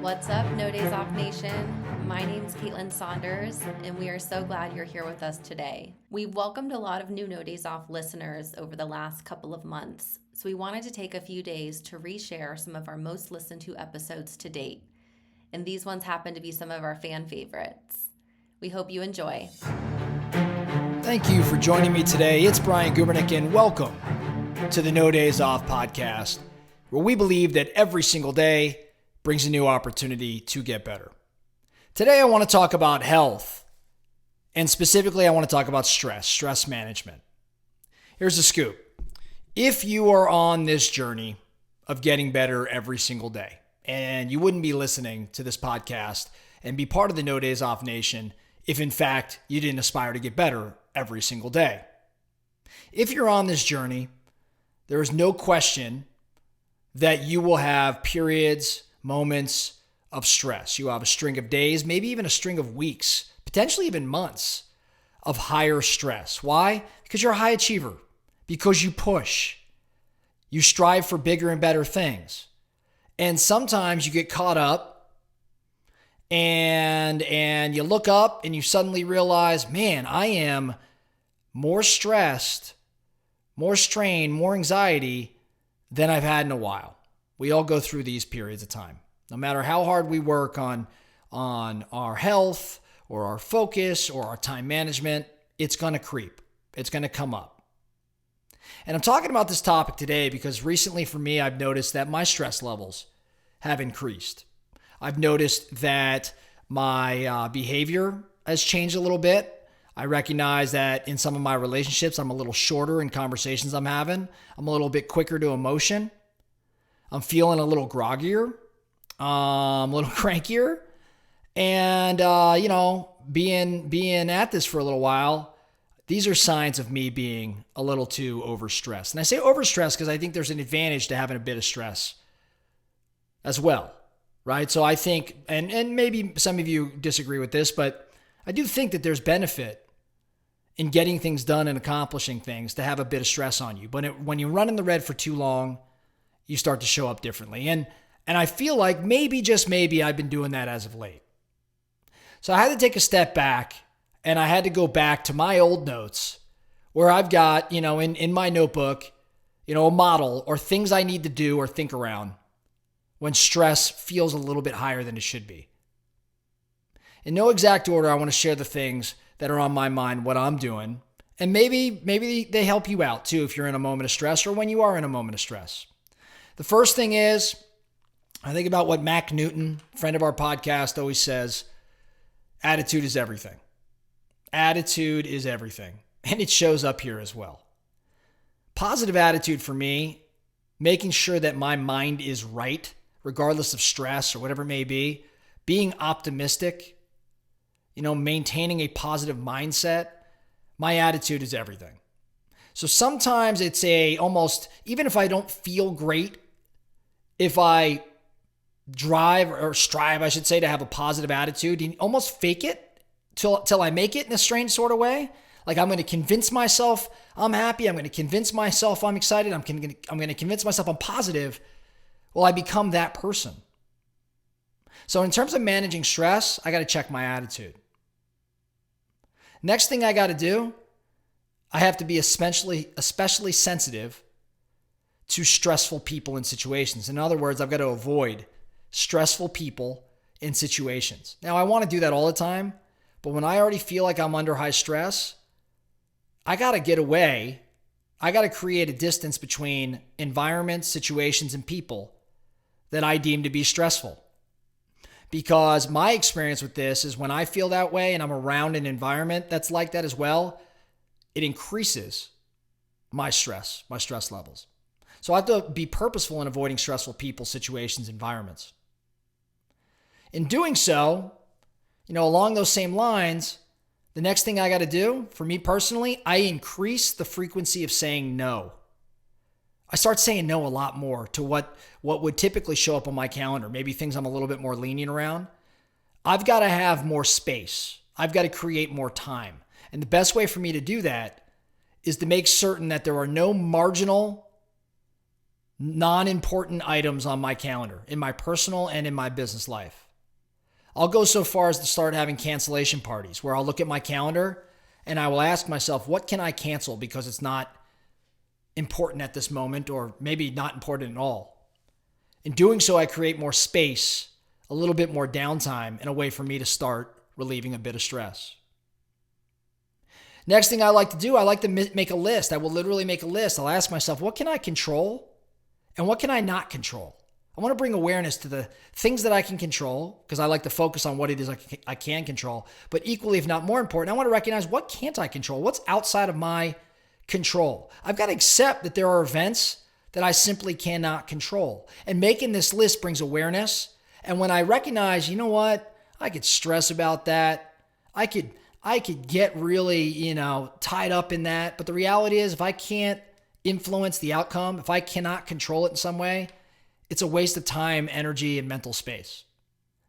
What's up, No Days Off Nation? My name's Caitlin Saunders, and we are so glad you're here with us today. We've welcomed a lot of new No Days Off listeners over the last couple of months, so we wanted to take a few days to reshare some of our most listened to episodes to date. And these ones happen to be some of our fan favorites. We hope you enjoy. Thank you for joining me today. It's Brian Gubernick, and welcome to the No Days Off podcast, where we believe that every single day brings a new opportunity to get better. Today, I want to talk about health, and specifically, I want to talk about stress management. Here's the scoop. If you are on this journey of getting better every single day, and you wouldn't be listening to this podcast and be part of the No Days Off Nation if, in fact, you didn't aspire to get better every single day. If you're on this journey, there is no question that you will have periods, moments of stress. You have a string of days, maybe even a string of weeks, potentially even months of higher stress. Why? Because you're a high achiever, because you push, you strive for bigger and better things. And sometimes you get caught up and you look up and you suddenly realize, man, I am more stressed, more strain, more anxiety than I've had in a while. We all go through these periods of time. No matter how hard we work on our health or our focus or our time management, it's going to creep. It's going to come up. And I'm talking about this topic today because recently for me, I've noticed that my stress levels have increased. I've noticed that my behavior has changed a little bit. I recognize that in some of my relationships, I'm a little shorter in conversations I'm having. I'm a little bit quicker to emotion. I'm feeling a little groggier, a little crankier. And, being at this for a little while, these are signs of me being a little too overstressed. And I say overstressed because I think there's an advantage to having a bit of stress as well, right? So I think, and maybe some of you disagree with this, but I do think that there's benefit in getting things done and accomplishing things to have a bit of stress on you. But when you run in the red for too long, you start to show up differently. And I feel like maybe, just maybe, I've been doing that as of late. So I had to take a step back and I had to go back to my old notes where I've got, in my notebook, a model or things I need to do or think around when stress feels a little bit higher than it should be. In no exact order, I want to share the things that are on my mind, what I'm doing. And maybe they help you out too if you're in a moment of stress or when you are in a moment of stress. The first thing is, I think about what Mac Newton, friend of our podcast, always says, attitude is everything. Attitude is everything. And it shows up here as well. Positive attitude for me, making sure that my mind is right, regardless of stress or whatever it may be, being optimistic, maintaining a positive mindset, my attitude is everything. So sometimes it's almost, even if I don't feel great, if I strive, I should say, to have a positive attitude, you almost fake it till I make it in a strange sort of way. Like I'm going to convince myself I'm happy. I'm going to convince myself I'm excited. I'm going to convince myself I'm positive. Well, I become that person. So in terms of managing stress, I got to check my attitude. Next thing I got to do, I have to be especially sensitive to stressful people and situations. In other words, I've got to avoid stressful people and situations. Now, I want to do that all the time, but when I already feel like I'm under high stress, I got to get away. I got to create a distance between environments, situations, and people that I deem to be stressful. Because my experience with this is when I feel that way and I'm around an environment that's like that as well, it increases my stress levels. So I have to be purposeful in avoiding stressful people, situations, environments. In doing so, along those same lines, the next thing I got to do, for me personally, I increase the frequency of saying no. I start saying no a lot more to what would typically show up on my calendar, maybe things I'm a little bit more lenient around. I've got to have more space. I've got to create more time. And the best way for me to do that is to make certain that there are no marginal non-important items on my calendar, in my personal and in my business life. I'll go so far as to start having cancellation parties where I'll look at my calendar and I will ask myself, what can I cancel because it's not important at this moment, or maybe not important at all. In doing so, I create more space, a little bit more downtime, and a way for me to start relieving a bit of stress. Next thing I like to do, I like to make a list. I will literally make a list. I'll ask myself, what can I control and what can I not control? I want to bring awareness to the things that I can control, because I like to focus on what it is I can control. But equally, if not more important, I want to recognize, what can't I control? What's outside of my control? I've got to accept that there are events that I simply cannot control. And making this list brings awareness. And when I recognize, you know what, I could stress about that. I could get really, tied up in that. But the reality is, if I can't influence the outcome, if I cannot control it in some way, it's a waste of time, energy, and mental space.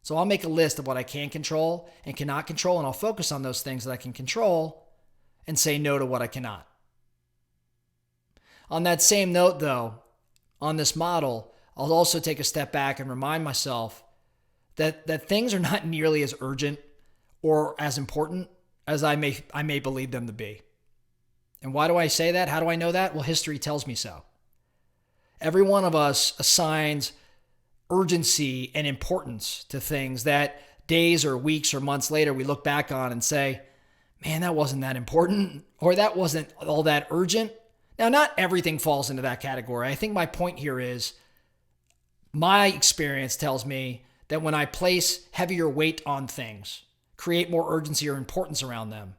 So I'll make a list of what I can control and cannot control, and I'll focus on those things that I can control and say no to what I cannot. On that same note, though, on this model, I'll also take a step back and remind myself that things are not nearly as urgent or as important as I may believe them to be. And why do I say that? How do I know that? Well, history tells me so. Every one of us assigns urgency and importance to things that days or weeks or months later we look back on and say, man, that wasn't that important, or that wasn't all that urgent. Now, not everything falls into that category. I think my point here is, my experience tells me that when I place heavier weight on things, create more urgency or importance around them,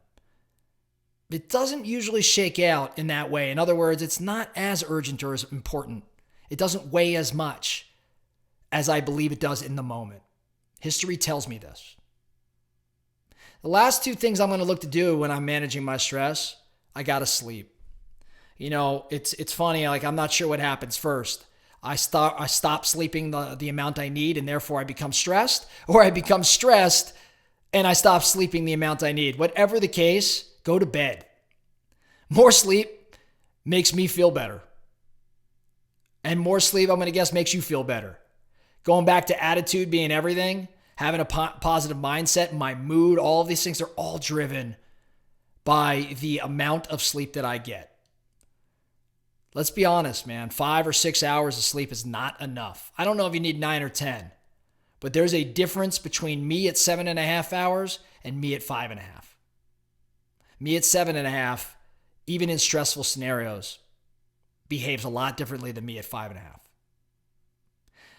it doesn't usually shake out in that way. In other words, it's not as urgent or as important. It doesn't weigh as much as I believe it does in the moment. History tells me this. The last two things I'm going to look to do when I'm managing my stress, I got to sleep. It's funny, like, I'm not sure what happens first. I stop sleeping the amount I need, and therefore I become stressed, or I become stressed and I stop sleeping the amount I need. Whatever the case, go to bed. More sleep makes me feel better. And more sleep, I'm going to guess, makes you feel better. Going back to attitude being everything, having a positive mindset, my mood, all of these things are all driven by the amount of sleep that I get. Let's be honest, man. 5 or 6 hours of sleep is not enough. I don't know if you need 9 or 10, but there's a difference between me at 7.5 hours and me at 5.5. Me at 7.5, even in stressful scenarios, behaves a lot differently than me at 5.5.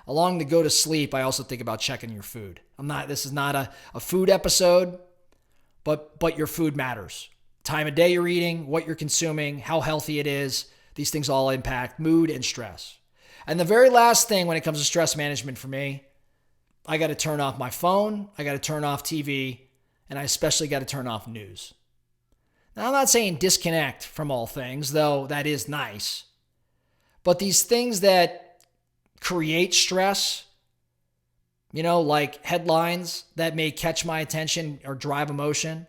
Along the go to sleep, I also think about checking your food. This is not a food episode, but your food matters. Time of day you're eating, what you're consuming, how healthy it is. These things all impact mood and stress. And the very last thing when it comes to stress management for me, I got to turn off my phone, I got to turn off TV, and I especially got to turn off news. Now, I'm not saying disconnect from all things, though that is nice. But these things that create stress, like headlines that may catch my attention or drive emotion,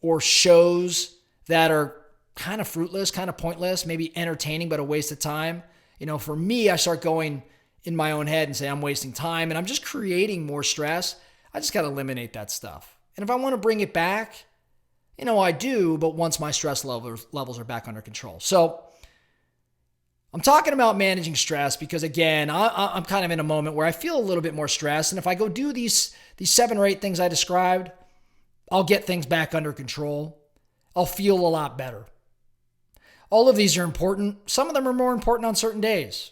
or shows that are kind of fruitless, kind of pointless, maybe entertaining, but a waste of time. For me, I start going in my own head and say, I'm wasting time and I'm just creating more stress. I just got to eliminate that stuff. And if I want to bring it back, I do, but once my stress levels are back under control. So I'm talking about managing stress because, again, I'm kind of in a moment where I feel a little bit more stress. And if I go do these 7 or 8 things I described, I'll get things back under control. I'll feel a lot better. All of these are important. Some of them are more important on certain days.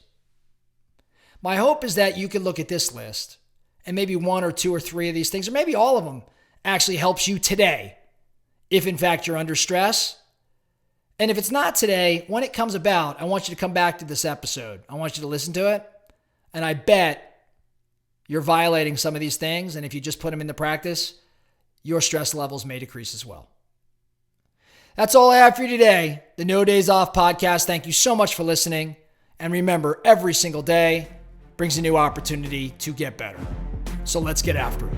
My hope is that you can look at this list and maybe 1 or 2 or 3 of these things, or maybe all of them, actually helps you today, if in fact you're under stress. And if it's not today, when it comes about, I want you to come back to this episode. I want you to listen to it. And I bet you're violating some of these things. And if you just put them into practice, your stress levels may decrease as well. That's all I have for you today. The No Days Off podcast. Thank you so much for listening. And remember, every single day brings a new opportunity to get better. So let's get after it.